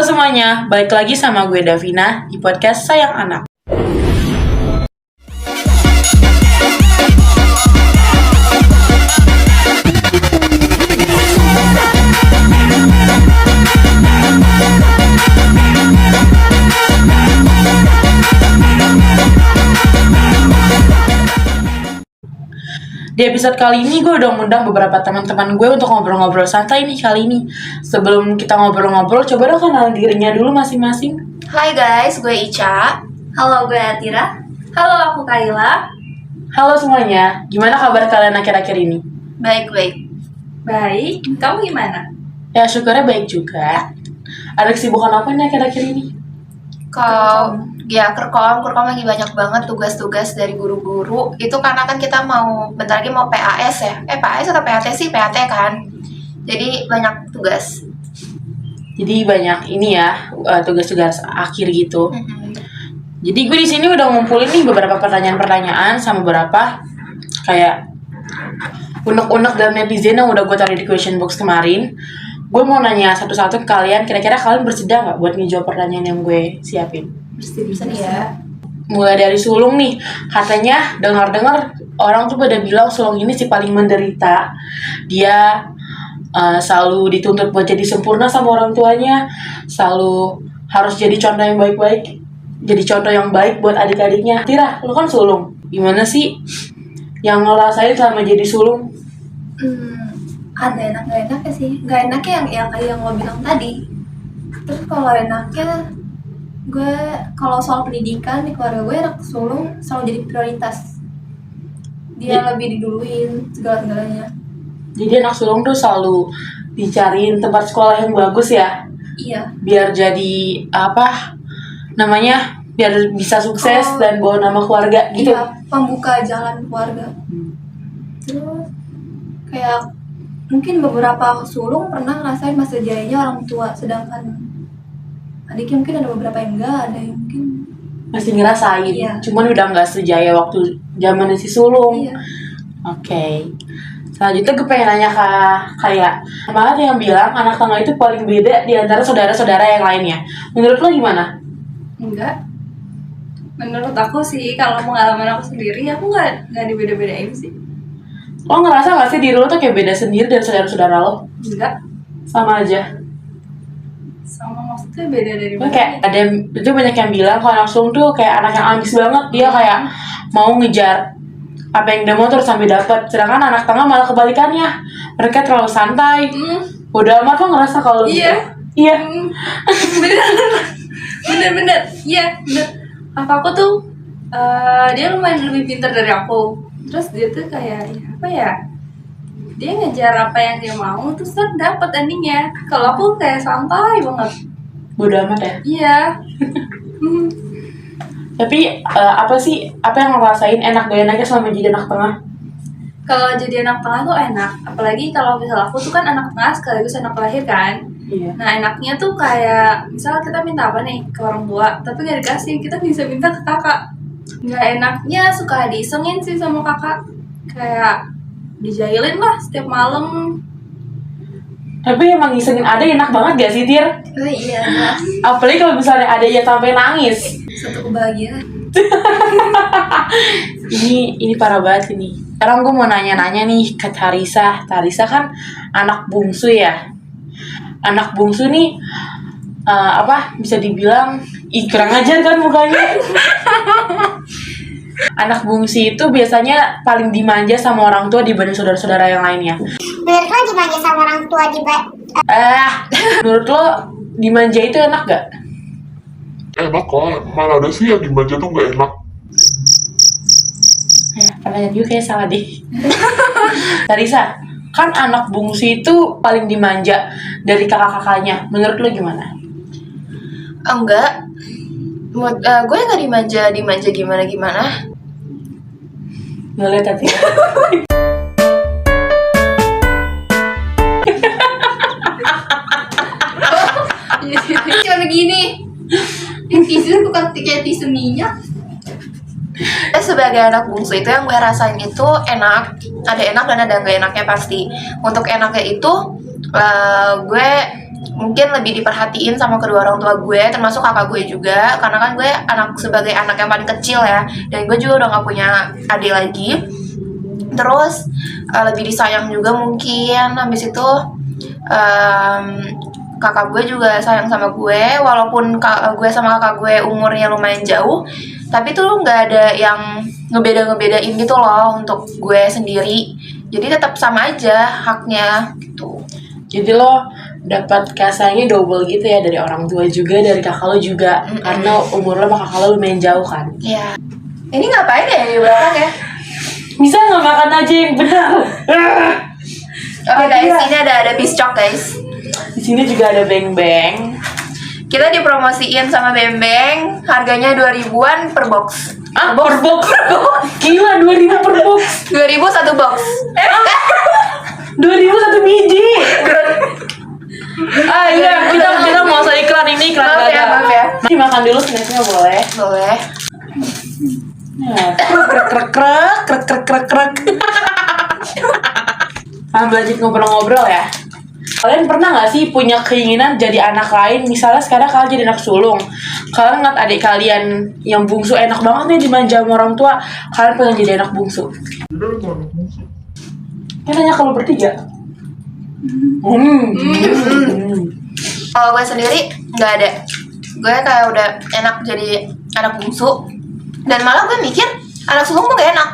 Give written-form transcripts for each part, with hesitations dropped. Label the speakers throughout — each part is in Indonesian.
Speaker 1: semuanya, balik lagi sama gue Davina di podcast Sayang Anak. Di episode kali ini gue udah ngundang beberapa teman-teman gue untuk ngobrol-ngobrol santai nih kali ini. Sebelum kita ngobrol-ngobrol, coba dong kenalin dirinya dulu masing-masing.
Speaker 2: Hai guys, gue Ica.
Speaker 3: Halo, gue Atira. Halo, aku Kayla.
Speaker 1: Halo semuanya, gimana kabar kalian akhir-akhir ini?
Speaker 2: Baik-baik.
Speaker 3: Baik, kamu gimana?
Speaker 1: Ya syukurnya baik juga. Ada kesibukan apa nih akhir-akhir ini?
Speaker 2: Kerkom lagi banyak banget tugas-tugas dari guru-guru. Itu karena kan kita bentar lagi mau PAS ya. PAS atau PAT sih? PAT kan. Jadi banyak tugas.
Speaker 1: Jadi banyak ini ya, tugas-tugas akhir gitu. Jadi gue di sini udah ngumpulin nih beberapa pertanyaan-pertanyaan sama beberapa kayak unek-unek dari netizen yang udah gue taruh di question box kemarin. Gue mau nanya satu-satu ke kalian, kira-kira kalian bersedia nggak buat ngejawab pertanyaan yang gue siapin?
Speaker 3: Bersedia ya.
Speaker 1: Mulai dari sulung nih, katanya dengar-dengar orang tuh pada bilang sulung ini si paling menderita. Dia selalu dituntut buat jadi sempurna sama orang tuanya, selalu harus jadi contoh yang baik-baik, jadi contoh yang baik buat adik-adiknya. Tira, lo kan sulung, gimana sih yang lo rasain selama jadi sulung?
Speaker 3: Ada enak gak enaknya sih. Gak enaknya yang kayak yang lo bilang tadi. Terus kalau enaknya, gue kalau soal pendidikan di keluarga gue, anak sulung selalu jadi prioritas. Dia lebih diduluin segala-galanya.
Speaker 1: Jadi anak sulung tuh selalu dicariin tempat sekolah yang bagus ya?
Speaker 3: Iya.
Speaker 1: Biar jadi biar bisa sukses dan bawa nama keluarga gitu.
Speaker 3: Iya, pembuka jalan keluarga. Terus kayak mungkin beberapa sulung pernah ngerasain masa jayanya orang tua, sedangkan adiknya mungkin ada beberapa yang enggak, ada yang mungkin
Speaker 1: Masih ngerasain,
Speaker 3: iya.
Speaker 1: Cuman udah nggak sejaya waktu zaman si sulung.
Speaker 3: Iya.
Speaker 1: Oke. Selanjutnya gue pengen nanya kayak malah yang bilang anak tengah itu paling beda di antara saudara-saudara yang lainnya. Menurut lo gimana?
Speaker 3: Enggak. Menurut aku sih, kalau pengalaman aku sendiri, aku nggak dibeda-bedain sih.
Speaker 1: Lo ngerasa nggak sih diri lo tuh kayak beda sendiri dari saudara-saudara lo?
Speaker 3: Enggak.
Speaker 1: Sama aja.
Speaker 3: Sama, maksudnya beda dari
Speaker 1: Lo kayak ada itu banyak yang bilang kalau anak sulung tuh kayak anak yang ambis banget. Dia kayak mau ngejar apa yang dia mau terus sampai dapat. Sedangkan anak tengah malah kebalikannya. Mereka terlalu santai. Udah amat. Lo ngerasa kalau
Speaker 3: Iya.
Speaker 1: Iya.
Speaker 3: Bener. Iya, bener. Papaku tuh dia lumayan lebih pintar dari aku. Terus dia tuh kayak dia ngejar apa yang dia mau terus kan dapat endingnya. Kalau aku kayak santai banget.
Speaker 1: Bodo amat ya.
Speaker 3: Iya.
Speaker 1: Tapi apa yang lo rasain enak gak enaknya selama jadi anak tengah?
Speaker 3: Kalau jadi anak tengah tuh enak, apalagi kalau misal aku tuh kan anak tengah sekaligus anak terakhir kan.
Speaker 1: Iya.
Speaker 3: Nah enaknya tuh kayak misal kita minta apa nih ke orang tua, tapi nggak dikasih, kita bisa minta ke kakak. Nggak enaknya suka diisengin sih sama kakak, kayak dijailin lah setiap malam.
Speaker 1: Tapi emang ngisengin ada enak banget gak sih, Tir?
Speaker 3: Oh iya, jelas.
Speaker 1: Apalagi kalau misalnya ada yang sampai nangis.
Speaker 3: Satu kebahagiaan.
Speaker 1: Ini parah banget ini. Sekarang gue mau nanya-nanya nih ke Tarisa. Tarisa kan anak bungsu ya. Anak bungsu nih bisa dibilang kurang ajar kan mukanya. Anak bungsu itu biasanya paling dimanja sama orang tua dibanding saudara-saudara yang lainnya.
Speaker 4: Menurut lo dimanja sama orang tua
Speaker 1: Menurut lo dimanja itu enak gak?
Speaker 5: Enak kok, mana ada sih yang dimanja tuh gak enak.
Speaker 1: Pertanyaan juga kayak salah deh. Tarisa, kan anak bungsu itu paling dimanja dari kakak-kakaknya. Menurut lo gimana?
Speaker 2: Enggak. Gue nggak dimanja gimana.
Speaker 1: Lo liat tadi.
Speaker 3: Cuma begini. Tisu bukan kayak tisu minyak.
Speaker 2: Sebagai anak bungsu itu yang gue rasain itu enak. Ada enak dan ada nggak enaknya pasti. Untuk enaknya itu gue mungkin lebih diperhatiin sama kedua orang tua gue, termasuk kakak gue juga, karena kan gue sebagai anak yang paling kecil ya, dan gue juga udah gak punya adik lagi. Terus lebih disayang juga mungkin. Habis itu kakak gue juga sayang sama gue, walaupun gue sama kakak gue umurnya lumayan jauh, tapi tuh nggak ada yang ngebedain gitu loh untuk gue sendiri. Jadi tetap sama aja haknya gitu.
Speaker 1: Jadi lo dapat kasarnya double gitu ya, dari orang tua juga, dari kakak lo juga. Karena umur lo sama kakak lo lumayan jauh kan.
Speaker 2: Iya. Ini ngapain ya di belakang ya?
Speaker 1: Bisa nggak makan aja yang benar?
Speaker 2: Oke guys, ini ada piscok guys.
Speaker 1: Di sini juga ada beng-beng.
Speaker 2: Kita dipromosiin sama Bembeng, harganya 2000-an per box.
Speaker 1: Ah, per box. Gila, 2000 per box.
Speaker 2: 2000 satu box.
Speaker 1: 2000 satu biji. Iya, kita mau usah iklan, ini iklan
Speaker 2: Maaf ya,
Speaker 1: gagal.
Speaker 2: maaf ya.
Speaker 1: Ini makan dulu snacksnya boleh.
Speaker 2: Boleh.
Speaker 1: Nah, krek. Lanjut ngobrol-ngobrol ya. Kalian pernah gak sih punya keinginan jadi anak lain? Misalnya sekarang kalian jadi anak sulung, kalian ngeliat adik kalian yang bungsu enak banget nih dimanja sama orang tua, kalian pengen jadi anak bungsu. Kan nanya kalau bertiga.
Speaker 2: Kalau gue sendiri nggak ada. Gue kayak udah enak jadi anak bungsu. Dan malah gue mikir anak sulung tuh gak enak.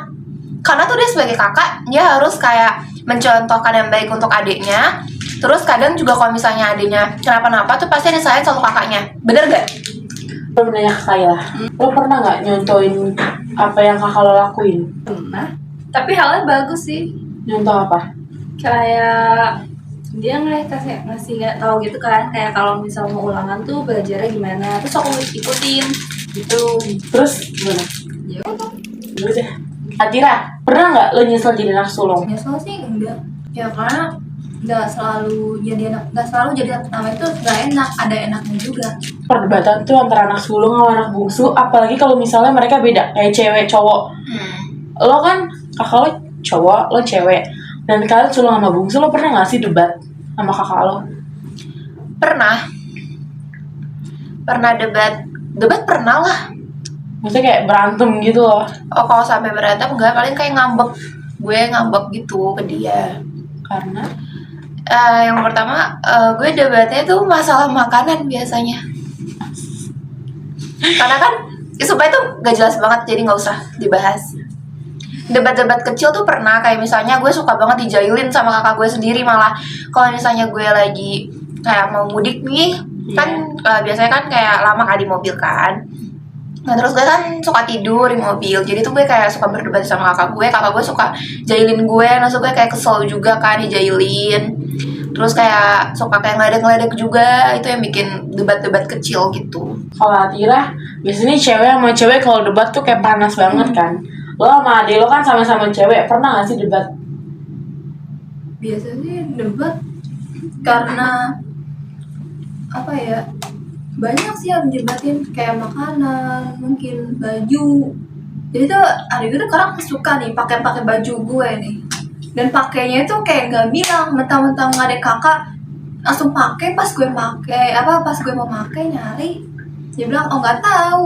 Speaker 2: Karena tuh dia sebagai kakak, dia harus kayak mencontohkan yang baik untuk adiknya. Terus kadang juga kalau misalnya adiknya kenapa-napa tuh pasti disayang sama kakaknya. Bener gak?
Speaker 1: Lo nanya ke Kayla, lo pernah gak nyontoin apa yang kakak lo lakuin?
Speaker 3: Pernah, tapi halnya bagus sih.
Speaker 1: Nyontoh apa?
Speaker 3: Kayak dia ngasih nggak tahu gitu kan, kayak kalau misal mau ulangan tuh belajarnya gimana, terus aku ikutin gitu.
Speaker 1: Terus gimana?
Speaker 3: Ya
Speaker 1: Udah. Atira, pernah gak lo nyesel jadi anak sulung?
Speaker 3: nyesel sih enggak ya, karena nggak selalu jadi anak nama itu nggak enak, ada enaknya juga.
Speaker 1: Perdebatan tuh antara anak sulung sama anak bungsu, apalagi kalau misalnya mereka beda, kayak cewek cowok. Lo kan kakak lo cowok, lo cewek, dan kalian sulung sama bungsu, lo pernah gak sih debat sama kakak lo?
Speaker 2: Pernah debat pernah lah.
Speaker 1: Maksudnya kayak berantem gitu loh.
Speaker 2: Oh, kalau sampai berantem enggak, paling kayak ngambek. Gue ngambek gitu ke dia.
Speaker 1: Karena
Speaker 2: Yang pertama, gue debatnya tuh masalah makanan biasanya. Karena kan supaya tuh gak jelas banget, jadi nggak usah dibahas. Debat-debat kecil tuh pernah, kayak misalnya gue suka banget dijailin sama kakak gue sendiri. Malah kalau misalnya gue lagi kayak mau mudik nih, kan biasanya kan kayak lama kan di mobil kan. Nah terus gue kan suka tidur di mobil, jadi tuh gue kayak suka berdebat sama kakak gue suka jailin gue, nah gue kayak kesel juga kan dijailin. Terus kayak suka kayak ngeledek-ngeledek juga, itu yang bikin debat-debat kecil gitu.
Speaker 1: kalau Atira, biasanya cewek sama cewek kalau debat tuh kayak panas banget kan. Lo sama adik lo kan sama-sama cewek, pernah gak sih debat?
Speaker 3: Biasanya debat karena apa ya, banyak sih yang debatin, kayak makanan, mungkin baju. Jadi tuh adik gue tuh sekarang suka nih pakai baju gue nih, dan pakainya itu kayak nggak bilang, mentang-mentang ada kakak langsung pakai. Pas gue mau pakai nyari, dia bilang oh nggak tahu.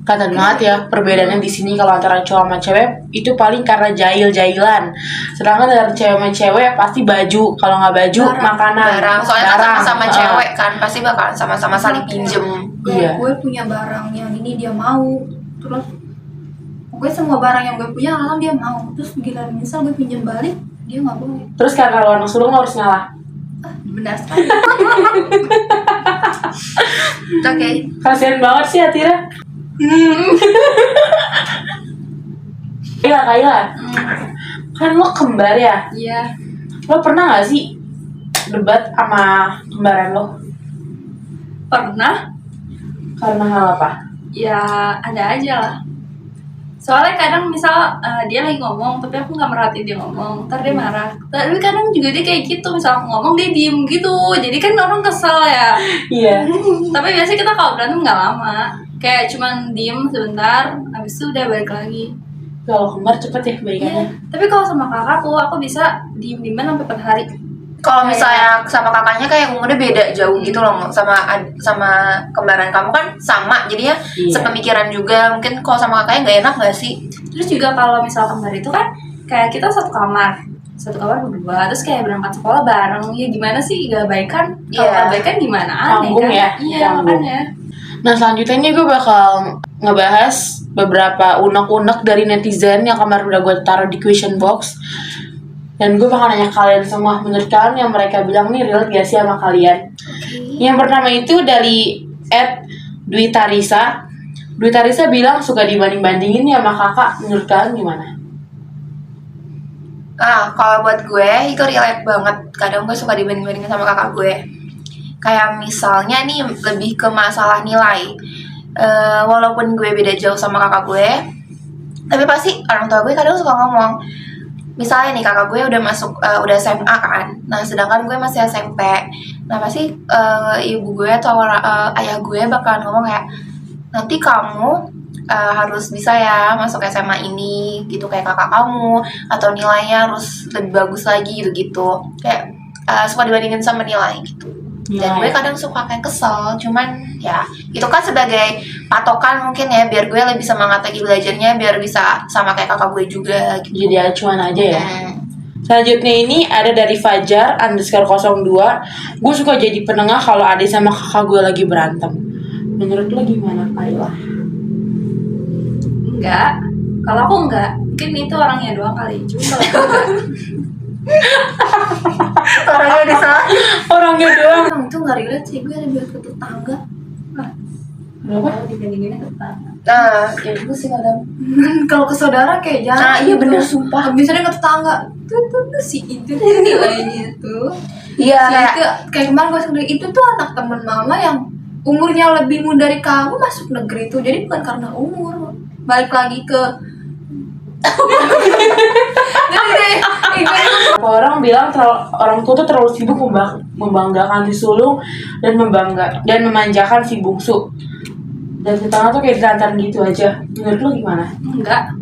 Speaker 1: Kata banget ya, perbedaannya di sini kalau antara cowok sama cewek itu paling karena jahil-jahilan. Sedangkan dari cewek sama cewek pasti baju, kalau nggak baju makanan.
Speaker 2: Barang, soalnya kan sama-sama
Speaker 1: Ah.
Speaker 2: cewek kan, pasti bakalan sama-sama saling pinjem.
Speaker 1: Iya.
Speaker 3: Gue punya barang yang ini dia mau, terus gue semua barang yang gue punya alam dia mau, terus gila misal gue pinjam balik dia nggak boleh.
Speaker 1: Terus karena lo anak sulung lo harus ngalah.
Speaker 3: Benar sekali.
Speaker 2: Oke.
Speaker 1: Kasian banget sih Atira. Kayla, kan lo kembar ya?
Speaker 3: Iya,
Speaker 1: Lo pernah gak sih debat sama kembaran lo?
Speaker 3: pernah.
Speaker 1: Karena hal apa?
Speaker 3: Ya ada aja lah. Soalnya kadang misal dia lagi ngomong tapi aku nggak merhatiin dia ngomong, ntar dia marah. Tapi kadang juga dia kayak gitu, misal aku ngomong dia diem gitu, jadi kan orang kesel ya.
Speaker 1: Iya.
Speaker 3: Tapi biasanya kita kalau berantem nggak lama, kayak cuman diem sebentar, habis itu udah balik lagi.
Speaker 1: Kalau kembar cepet ya
Speaker 3: Iya.
Speaker 1: baikannya.
Speaker 3: Tapi kalau sama kakakku, aku bisa diem-dieman sampai 4 hari.
Speaker 2: Kalau misalnya sama kakaknya kayak umurnya beda jauh gitu loh, sama kembaran kamu kan sama, jadinya
Speaker 1: Iya.
Speaker 2: sepemikiran juga. Mungkin kalau sama kakaknya nggak enak nggak sih?
Speaker 6: Terus juga kalau misal kembar itu kan kayak kita satu kamar berdua, terus kayak berangkat sekolah bareng, ya gimana sih gak baikan? Kalau
Speaker 2: Iya.
Speaker 6: gak baikan gimana, aneh
Speaker 1: Canggung
Speaker 6: kan?
Speaker 1: ya,
Speaker 6: Iya
Speaker 1: canggung.
Speaker 6: makanya.
Speaker 1: Nah selanjutnya ini gue bakal ngebahas beberapa unek-unek dari netizen yang kemarin udah gue taruh di question box. Dan gue bakal nanya kalian semua, menurut kalian yang mereka bilang nih real gak sih sama kalian? Yang pertama itu dari @Dwitarisa. Dwitarisa bilang suka dibanding-bandingin ya sama kakak, menurut kalian gimana?
Speaker 2: Kalau buat gue itu relate banget. Kadang gue suka dibanding-bandingin sama kakak gue. Kayak misalnya nih lebih ke masalah nilai. Walaupun gue beda jauh sama kakak gue, tapi pasti orang tua gue kadang suka ngomong. Misalnya nih kakak gue udah masuk udah SMA kan. Nah, sedangkan gue masih SMP. Nah, pasti ibu gue atau ayah gue bakalan ngomong kayak, nanti kamu harus bisa ya masuk SMA ini gitu kayak kakak kamu, atau nilainya harus lebih bagus lagi gitu. Kayak suka dibandingin sama nilai gitu. Dan gue kadang suka kayak kesel, cuman ya itu kan sebagai patokan mungkin ya, biar gue lebih semangat lagi belajarnya, biar bisa sama kayak kakak gue juga gitu.
Speaker 1: Jadi acuan aja ya.
Speaker 2: Hmm.
Speaker 1: Selanjutnya ini ada dari Fajar _02. Gue suka jadi penengah kalau adik sama kakak gue lagi berantem. Menurut lo gimana, Kayla?
Speaker 6: Enggak, kalau aku enggak, mungkin itu orangnya doang kali. Cuma kalau aku enggak.
Speaker 2: Orangnya disalahin.
Speaker 1: Orangnya doang.
Speaker 3: Emang itu nggak relate sih, gue lebih ke tetangga.
Speaker 1: Kenapa?
Speaker 6: Kalau dibandinginnya ke tetangga.
Speaker 2: Nah, ya juga sih kadang.
Speaker 3: Kalau ke saudara kayak jangan.
Speaker 2: Nah, iya bener, sumpah.
Speaker 3: Misalnya ke tetangga, tuh si itu tuh nilainya tuh.
Speaker 2: Iya,
Speaker 3: Si
Speaker 2: kayak
Speaker 3: itu kayak kemarin gue sendiri itu tuh anak temen mama yang umurnya lebih muda dari kamu masuk negeri tuh, jadi bukan karena umur. Balik lagi ke
Speaker 1: Orang bilang orang tua tuh terlalu sibuk membanggakan si sulung dan memanjakan si bungsu. Dan si tengah tuh kayak dilantarin gitu aja. Menurut lo gimana?
Speaker 6: Enggak.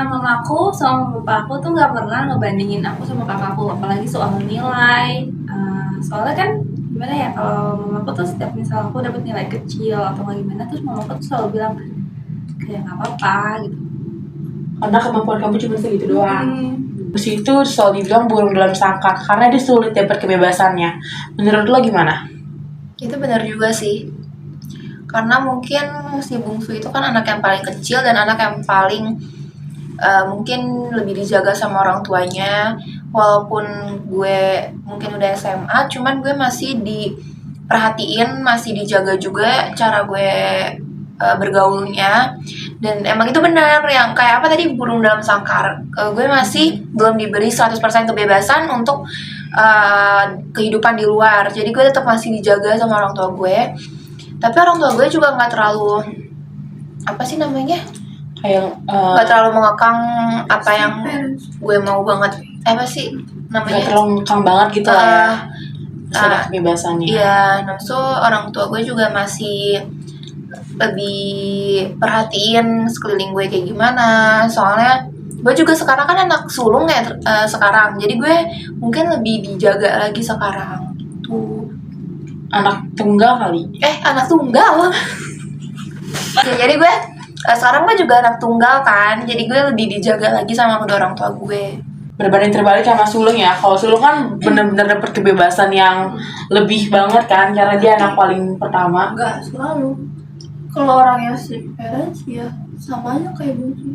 Speaker 6: Mamaku sama bapakku tuh nggak pernah ngebandingin aku sama kakakku, apalagi soal nilai. Soalnya kan gimana ya, kalau mamaku tuh setiap misal aku dapat nilai kecil atau nggak gimana, terus mamaku tuh selalu bilang kayak nggak apa-apa gitu.
Speaker 1: Karena kemampuan kamu cuma segitu doang. Terus itu selalu dibilang burung dalam sangkar karena dia sulit dapat kebebasannya. Menurut lo gimana?
Speaker 2: itu benar juga sih. Karena mungkin si bungsu itu kan anak yang paling kecil dan anak yang paling mungkin lebih dijaga sama orang tuanya. Walaupun gue mungkin udah SMA, cuman gue masih diperhatiin, masih dijaga juga cara gue bergaulnya. Dan emang itu benar yang kayak apa tadi, burung dalam sangkar. Gue masih belum diberi 100% kebebasan untuk kehidupan di luar. Jadi gue tetap masih dijaga sama orang tua gue. Tapi orang tua gue juga nggak terlalu apa sih namanya,
Speaker 1: Kayak
Speaker 2: nggak terlalu mengekang apa yang gue mau banget, apa sih
Speaker 1: nggak
Speaker 2: namanya,
Speaker 1: terlalu ngekang banget gitu lah ya. Masih ada
Speaker 2: ah,
Speaker 1: kebebasannya.
Speaker 2: iya. Nah, so orang tua gue juga masih lebih perhatiin sekeliling gue kayak gimana. Soalnya gue juga sekarang kan anak sulung ya sekarang, jadi gue mungkin lebih dijaga lagi sekarang gitu.
Speaker 1: Anak tunggal kali.
Speaker 2: Anak tunggal. Ya, jadi gue sekarang gue juga anak tunggal kan, jadi gue lebih dijaga lagi sama kedua orang tua gue.
Speaker 1: Berbanding terbalik sama sulung ya. Kalau sulung kan bener-bener dapet kebebasan yang lebih banget kan, karena dia anak paling pertama.
Speaker 3: nggak selalu. Kalau orang yang strict parents ya sama aja kayak bungsu.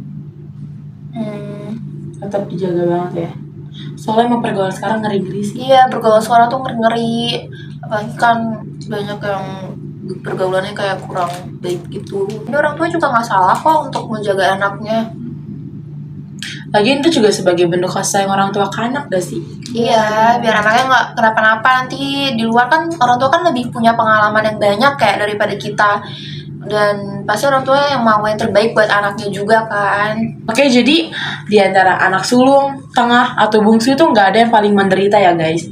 Speaker 1: Tetap dijaga banget ya. Soalnya emang pergaulan sekarang ngeri-ngeri sih.
Speaker 2: Iya, pergaulan sekarang tuh ngeri, apalagi kan banyak yang pergaulannya kayak kurang baik gitu. Ini orang tua juga nggak salah kok untuk menjaga anaknya.
Speaker 1: Lagian itu juga sebagai bentuk kasih sayang orang tua ke anak gak sih?
Speaker 2: Iya, biar anaknya nggak kenapa-napa nanti di luar. Kan orang tua kan lebih punya pengalaman yang banyak kayak daripada kita, dan pasti orang tua yang mau yang terbaik buat anaknya juga kan.
Speaker 1: Oke, jadi di antara anak sulung, tengah, atau bungsu itu nggak ada yang paling menderita ya guys.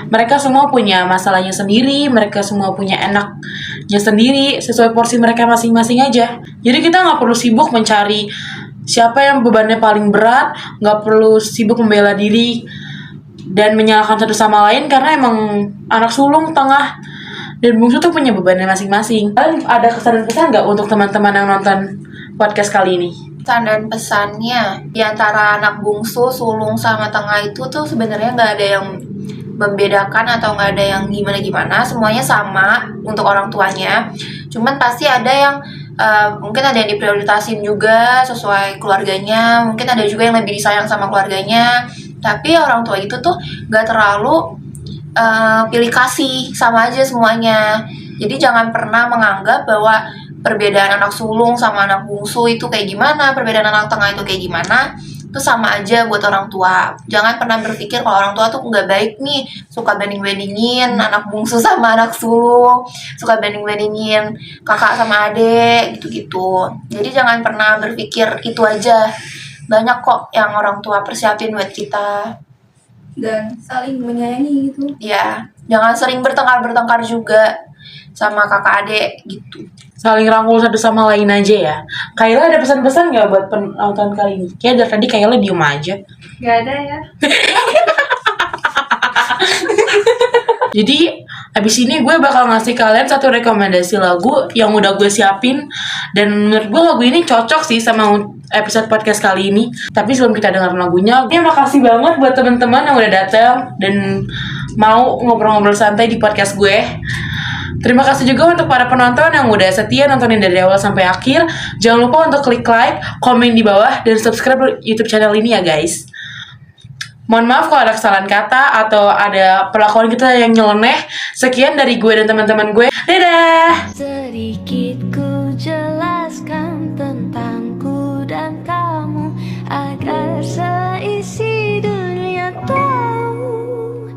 Speaker 1: Mereka semua punya masalahnya sendiri, mereka semua punya enaknya sendiri, sesuai porsi mereka masing-masing aja. Jadi kita nggak perlu sibuk mencari siapa yang bebannya paling berat, nggak perlu sibuk membela diri dan menyalahkan satu sama lain karena emang anak sulung, tengah, dan bungsu tuh punya bebannya masing-masing. Kalian ada kesan dan pesan nggak untuk teman-teman yang nonton podcast kali ini?
Speaker 2: Pesan dan pesannya di antara anak bungsu, sulung sama tengah itu tuh sebenarnya nggak ada yang membedakan atau nggak ada yang gimana-gimana, semuanya sama untuk orang tuanya. Cuman pasti ada yang mungkin ada yang diprioritasin juga sesuai keluarganya, mungkin ada juga yang lebih disayang sama keluarganya. Tapi orang tua itu tuh nggak terlalu pilih kasih, sama aja semuanya. Jadi jangan pernah menganggap bahwa perbedaan anak sulung sama anak bungsu itu kayak gimana, perbedaan anak tengah itu kayak gimana, itu sama aja buat orang tua. Jangan pernah berpikir kalau orang tua tuh nggak baik nih, suka banding-bandingin anak bungsu sama anak sulung, suka banding-bandingin kakak sama adik, gitu-gitu. Jadi jangan pernah berpikir itu aja. Banyak kok yang orang tua persiapin buat kita.
Speaker 3: Dan saling menyayangi gitu.
Speaker 2: Ya, jangan sering bertengkar juga sama kakak adik gitu.
Speaker 1: Saling rangkul satu sama lain aja ya. Kayla ada pesan-pesan nggak buat penonton kali ini? Kayak dari tadi Kayla diem aja.
Speaker 6: Gak ada ya.
Speaker 1: Jadi abis ini gue bakal ngasih kalian satu rekomendasi lagu yang udah gue siapin. Dan menurut gue lagu ini cocok sih sama episode podcast kali ini. Tapi sebelum kita dengar lagunya, gue makasih banget buat teman-teman yang udah datang dan mau ngobrol-ngobrol santai di podcast gue. Terima kasih juga untuk para penonton yang udah setia nontonin dari awal sampai akhir. Jangan lupa untuk klik like, komen di bawah, dan subscribe YouTube channel ini ya guys. Mohon maaf kalau ada kesalahan kata atau ada perlakuan kita yang nyeleneh. Sekian dari gue dan teman-teman gue. Dadah!
Speaker 7: Sedikit ku jelaskan tentangku dan kamu agar seisi dunia tahu.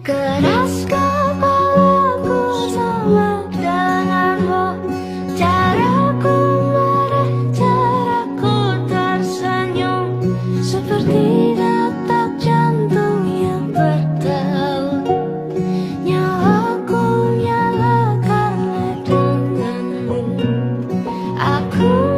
Speaker 7: Keras kepalaku sama denganmu, caraku marah, caraku tersenyum, seperti detak jantung yang bertaut. Nyawaku nyala karena denganmu. Aku